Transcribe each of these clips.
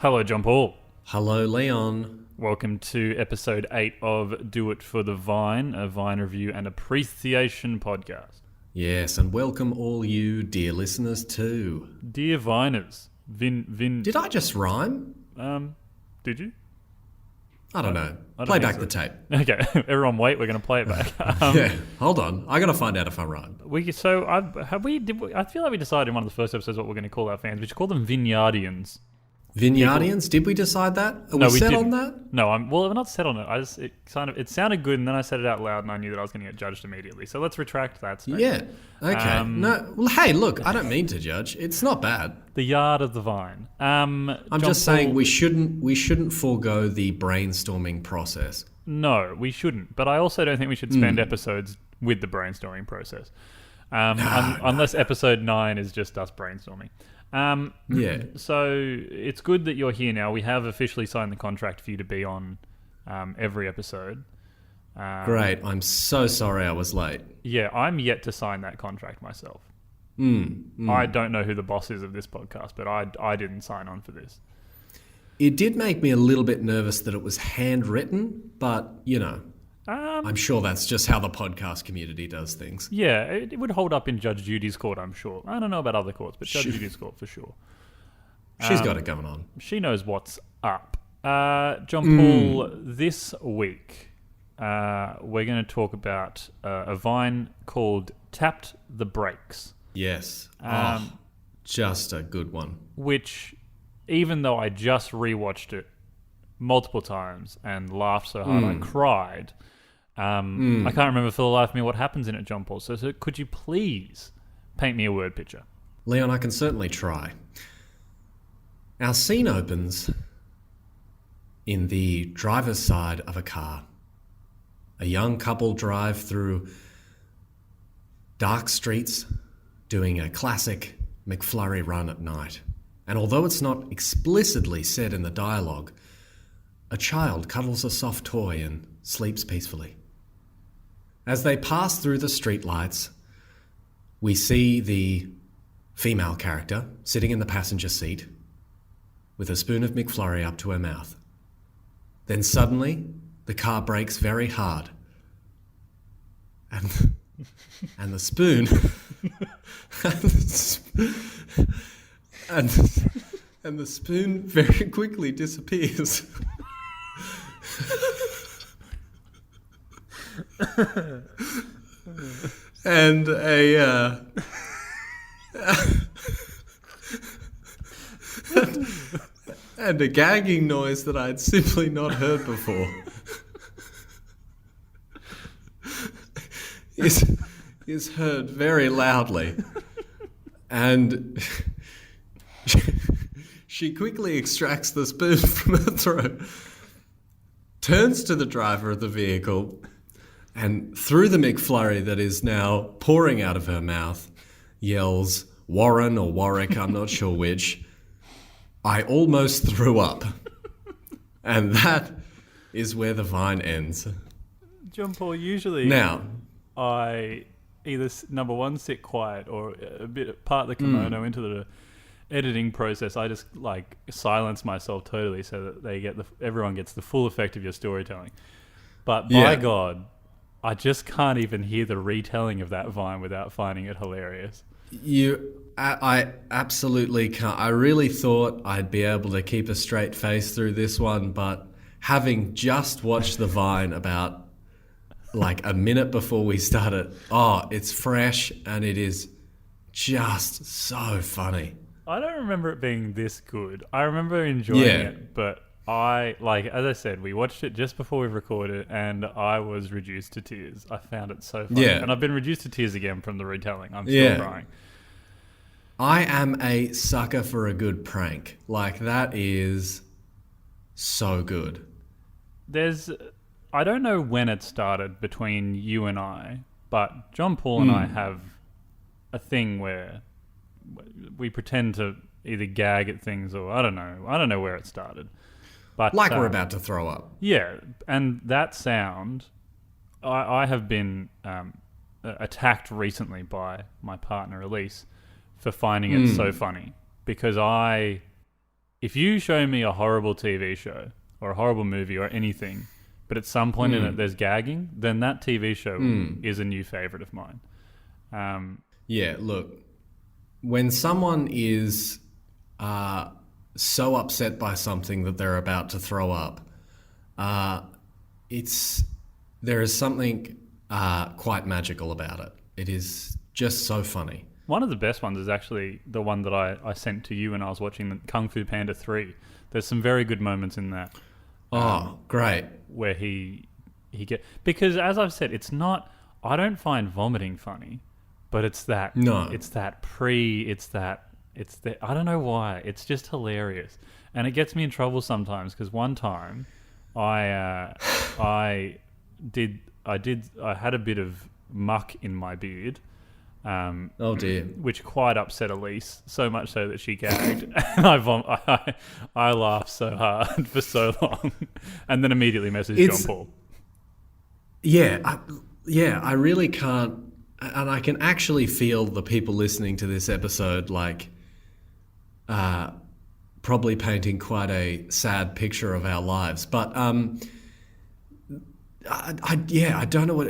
Hello, John Paul. Hello, Leon. Welcome to episode 8 of Do It for the Vine, a Vine review and appreciation podcast. Yes, and welcome all you dear listeners too. Dear Viners, Did I just rhyme? Did you? I don't know. I don't Play think back so. the tape. Okay, everyone wait, we're going to play it back. Yeah, hold on. I got to find out if I rhyme. I feel like we decided in one of the first episodes what we're going to call our fans. We should call them Vineyardians. Vineyardians? Did we decide that? Are No, we we set didn't. on that? No, we're not set on it. It sounded good, and then I said it out loud, and I knew that I was going to get judged immediately. So let's retract that statement. Yeah. Okay. No. Well, hey, look, I don't mean to judge. It's not bad. The yard of the vine. I'm just saying we shouldn't forego the brainstorming process. No, we shouldn't. But I also don't think we should spend episodes with the brainstorming process, unless episode 9 is just us brainstorming. Yeah. So it's good that you're here now. We have officially signed the contract for you to be on every episode. Great. I'm so sorry I was late. Yeah, I'm yet to sign that contract myself. I don't know who the boss is of this podcast, but I didn't sign on for this. It did make me a little bit nervous that it was handwritten, but, you know, I'm sure that's just how the podcast community does things. Yeah, it would hold up in Judge Judy's court, I'm sure. I don't know about other courts, but Judge Judy's court for sure. She's got it going on. She knows what's up. John Paul, this week we're going to talk about a Vine called Tapped the Brakes. Yes. Just a good one. Which, even though I just rewatched it multiple times and laughed so hard I cried, I can't remember for the life of me what happens in it, John Paul. So could you please paint me a word picture? Leon, I can certainly try. Our scene opens in the driver's side of a car. A young couple drive through dark streets doing a classic McFlurry run at night. And although it's not explicitly said in the dialogue, a child cuddles a soft toy and sleeps peacefully. As they pass through the streetlights, we see the female character sitting in the passenger seat with a spoon of McFlurry up to her mouth. Then suddenly, the car brakes very hard. And the spoon... and the spoon very quickly disappears. And a gagging noise that I'd simply not heard before is heard very loudly. And she quickly extracts the spoon from her throat, turns to the driver of the vehicle, and through the McFlurry that is now pouring out of her mouth, yells, Warren or Warwick, I'm not sure which, I almost threw up. And that is where the Vine ends. John Paul, usually Now, I either, number one, sit quiet or a bit part the kimono into the editing process. I just silence myself totally so that everyone gets the full effect of your storytelling. But by God, I just can't even hear the retelling of that Vine without finding it hilarious. I absolutely can't. I really thought I'd be able to keep a straight face through this one, but having just watched the Vine about a minute before we started, it's fresh and it is just so funny. I don't remember it being this good. I remember enjoying it, but as I said, we watched it just before we recorded and I was reduced to tears. I found it so funny. Yeah. And I've been reduced to tears again from the retelling. I'm still crying. I am a sucker for a good prank. That is so good. I don't know when it started between you and I, but John Paul and I have a thing where we pretend to either gag at things or I don't know where it started. But we're about to throw up. Yeah, and that sound, I have been attacked recently by my partner Elise for finding it so funny because if you show me a horrible TV show or a horrible movie or anything, but at some point in it there's gagging, then that TV show is a new favorite of mine. Yeah, look, when someone is so upset by something that they're about to throw up, there is something quite magical about it. It is just so funny. One of the best ones is actually the one that I sent to you when I was watching the Kung Fu Panda 3. There's some very good moments in that. Oh, great. Where because as I've said, it's not, I don't find vomiting funny, but it's that, I don't know why, it's just hilarious. And it gets me in trouble sometimes because one time I had a bit of muck in my beard. Oh dear. Which quite upset Elise, so much so that she gagged. And I laughed so hard for so long, and then immediately messaged John Paul. I really can't, and I can actually feel the people listening to this episode probably painting quite a sad picture of our lives. But I don't know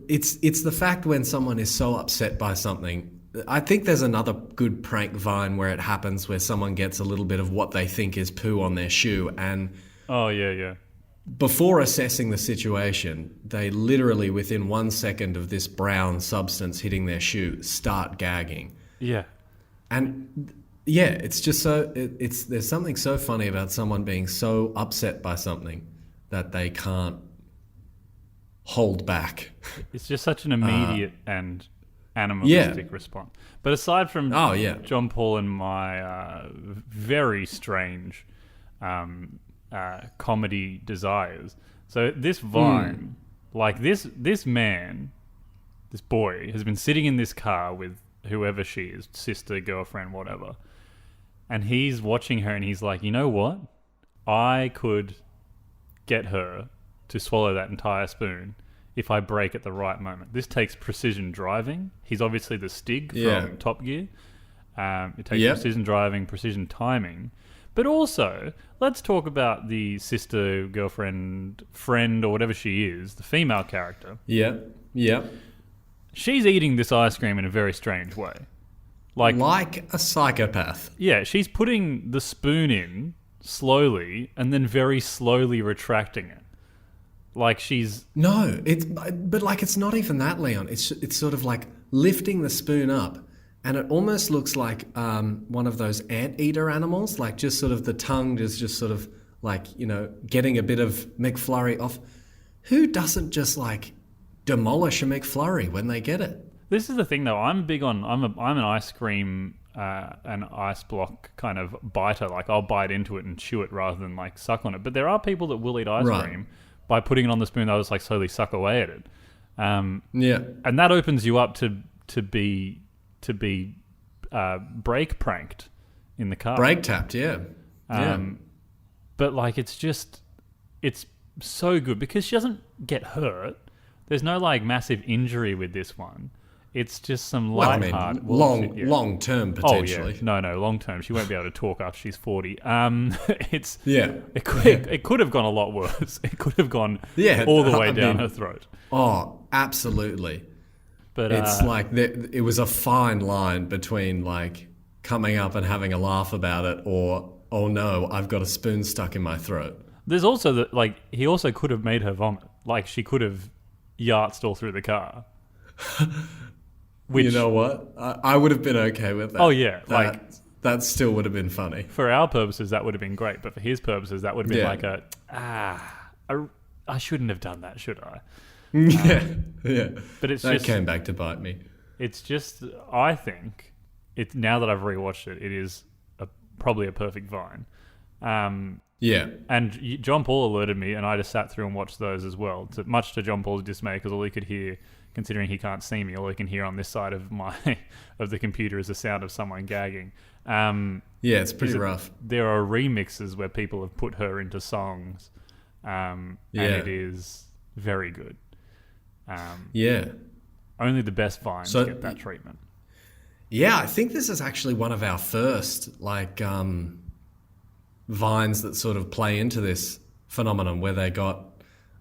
it's the fact when someone is so upset by something. I think there's another good prank Vine where it happens where someone gets a little bit of what they think is poo on their shoe, and before assessing the situation, they literally within 1 second of this brown substance hitting their shoe start gagging. Yeah. And it's just so there's something so funny about someone being so upset by something that they can't hold back. It's just such an immediate and animalistic response. But aside from John Paul and my very strange comedy desires, so this Vine, like this man, this boy has been sitting in this car with whoever she is, sister, girlfriend, whatever, and he's watching her and he's like, you know what? I could get her to swallow that entire spoon if I brake at the right moment. This takes precision driving. He's obviously the Stig from Top Gear. It takes precision driving, precision timing. But also, let's talk about the sister, girlfriend, friend, or whatever she is, the female character. Yeah. She's eating this ice cream in a very strange way. Like a psychopath. Yeah, she's putting the spoon in slowly and then very slowly retracting it. Like she's... No, it's not even that, Leon. It's sort of like lifting the spoon up, and it almost looks like one of those anteater animals, like just sort of the tongue is just sort of like, getting a bit of McFlurry off. Who doesn't just like demolish a McFlurry when they get it? This is the thing, though. I'm an ice cream an ice block kind of biter. Like I'll bite into it and chew it rather than like suck on it. But there are people that will eat ice cream by putting it on the spoon. They'll just like slowly suck away at it. And that opens you up to be brake pranked in the car. Brake tapped, But like it's so good because she doesn't get hurt. There's no like massive injury with this one. It's just some lighthearted... long-term, potentially. Oh, yeah. No, long-term. She won't be able to talk after she's 40. It could have gone a lot worse. It could have gone all the way down her throat. Oh, absolutely. But it's like it was a fine line between like coming up and having a laugh about it or, oh no, I've got a spoon stuck in my throat. There's also he also could have made her vomit. Like she could have yartzed all through the car. Which, you know what? I would have been okay with that. Oh, yeah. That still would have been funny. For our purposes, that would have been great. But for his purposes, that would have been I shouldn't have done that, should I? But it's that came back to bite me. It's just, I think, now that I've rewatched it, it is probably a perfect Vine. And John Paul alerted me, and I just sat through and watched those as well, much to John Paul's dismay, because all he could hear, considering he can't see me, all he can hear on this side of the computer is the sound of someone gagging. It's pretty rough. There are remixes where people have put her into songs, and it is very good. Only the best Vines get that treatment. Yeah, I think this is actually one of our first vines that sort of play into this phenomenon where they got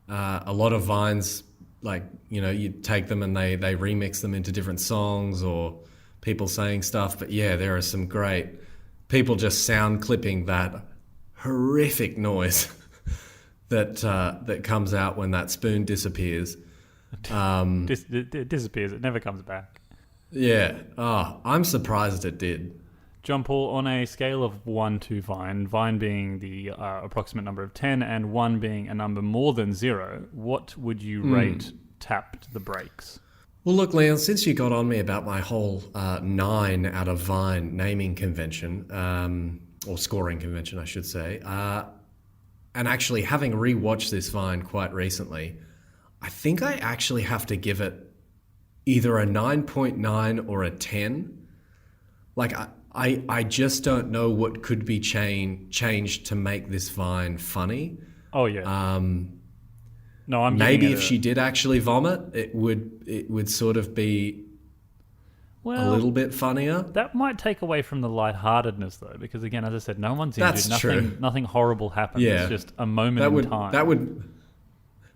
a lot of vines, like, you know, you take them and they remix them into different songs or people saying stuff. But yeah, there are some great people just sound clipping that horrific noise that comes out when that spoon disappears. It disappears. It never comes back. Yeah. Oh, I'm surprised it did. John Paul, on a scale of 1 to Vine being the approximate number of 10 and 1 being a number more than 0, what would you rate Tapped the Brakes? Well, look, Leon, since you got on me about my whole 9 out of Vine naming convention, or scoring convention, I should say, and actually having rewatched this Vine quite recently, I think I actually have to give it either a 9.9 or a 10. Like, I just don't know what could be changed to make this Vine funny. Oh, yeah. No, I'm maybe if she did actually vomit, it would sort of be a little bit funnier. That might take away from the lightheartedness, though, because again, as I said, no one's injured. That's true. Nothing horrible happens. Yeah. It's just a moment in time.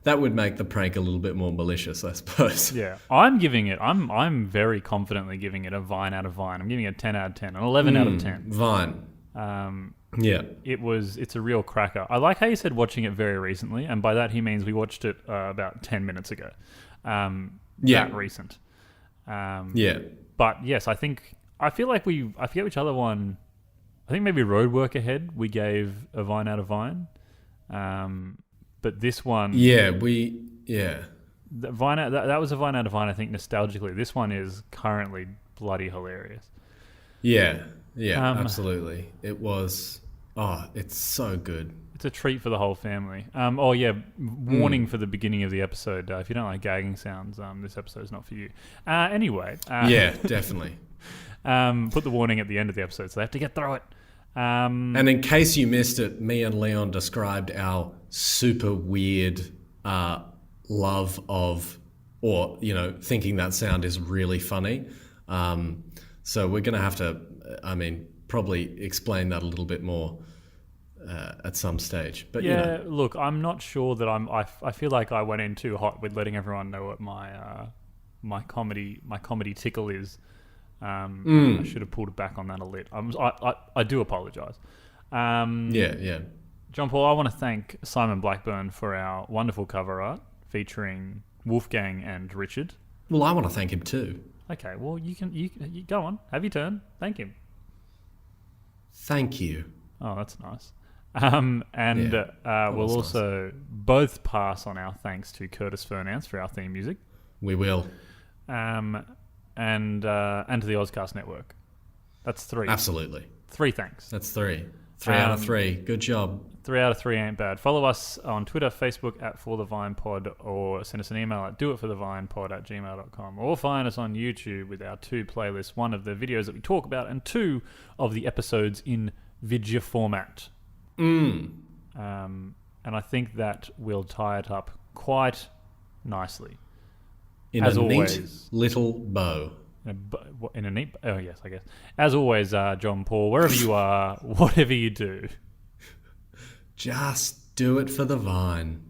That would make the prank a little bit more malicious, I suppose. Yeah, I'm very confidently giving it a Vine out of Vine. I'm giving it a 10 out of 10, an 11 out of 10. Vine. Yeah. It's a real cracker. I like how you said watching it very recently, and by that he means we watched it about 10 minutes ago. That recent. Yeah. But yes, I feel like I forget which other one. I think maybe Roadwork Ahead we gave a Vine out of Vine. But this one... Yeah, that was a Vine out of Vine, I think, nostalgically. This one is currently bloody hilarious. Yeah, absolutely. It was... Oh, it's so good. It's a treat for the whole family. Warning for the beginning of the episode. If you don't like gagging sounds, this episode is not for you. Anyway. Yeah, definitely. Put the warning at the end of the episode, so they have to get through it. And in case you missed it, me and Leon described our super weird love of, or, you know, thinking that sound is really funny. So we're going to have to, probably explain that a little bit more at some stage. But yeah, you know. Look, I'm not sure that I feel like I went in too hot with letting everyone know what my comedy tickle is. I should have pulled it back on that a little. I do apologise. Yeah. John Paul, I want to thank Simon Blackburn for our wonderful cover art featuring Wolfgang and Richard. Well, I want to thank him too. Okay, well, you go on. Have your turn. Thank him. Thank you. Oh, that's nice. We'll also nice. Both pass on our thanks to Curtis Fernance for our theme music. We will. And to the Auscast Network. That's 3. Absolutely. 3 thanks. That's 3. 3 out of 3. Good job. 3 out of 3 ain't bad. Follow us on Twitter, Facebook at For The Vine Pod, or send us an email at doitforthevinepod@gmail.com, or find us on YouTube with our 2 playlists, 1 of the videos that we talk about and 2 of the episodes in video format. And I think that will tie it up quite nicely. In as a always, neat little bow. In a neat... Oh, yes, I guess. As always, John Paul, wherever you are, whatever you do, just do it for the Vine.